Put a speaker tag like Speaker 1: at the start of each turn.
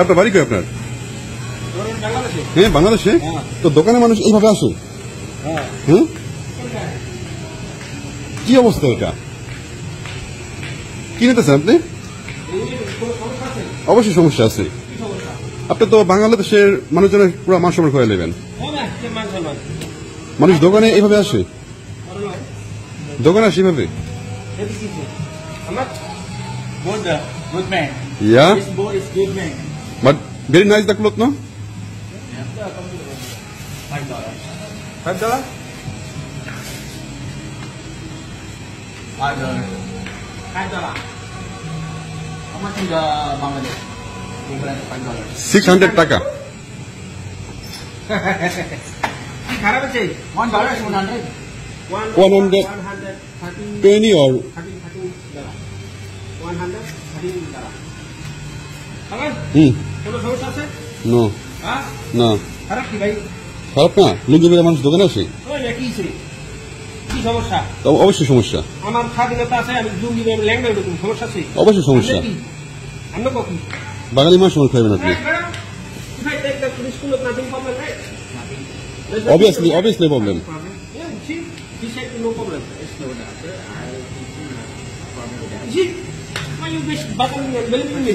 Speaker 1: আপনার বাড়ি কই আপনার? হ্যাঁ, বাংলাদেশে। তো দোকানে মানুষ এইভাবে আসে? হ্যাঁ, কি অবস্থা এটা? কি নিতেছেন আপনি? অবশ্যই সমস্যা আছে। আপনি তো বাংলাদেশের মানুষজনের পুরো মান সম্মান করে নেবেন। মানুষ দোকানে এইভাবে আসে? দোকানে আসে এইভাবে?
Speaker 2: Good man.
Speaker 1: Yeah,
Speaker 2: This boy is good man.
Speaker 1: but very nice the cloth, no?
Speaker 2: $5. $5? $5. How much in the Bangladesh? $5.
Speaker 1: 600 টাকা।
Speaker 2: $1 is 100.
Speaker 1: 100 penny or no, no. খারাপ না? লুঙ্গি পরে মানুষ দোকানে আসে? অবশ্যই সমস্যা।
Speaker 3: আমার স্বাধীনতা আছে, আমি লুঙ্গি পরে ল্যাংড়া ঢুকুন, সমস্যা আছে?
Speaker 1: অবশ্যই সমস্যা। বাঙালি মানুষ মনে খাবেন আপনি? Obviously problem.
Speaker 3: He said no problem. Why you believe me?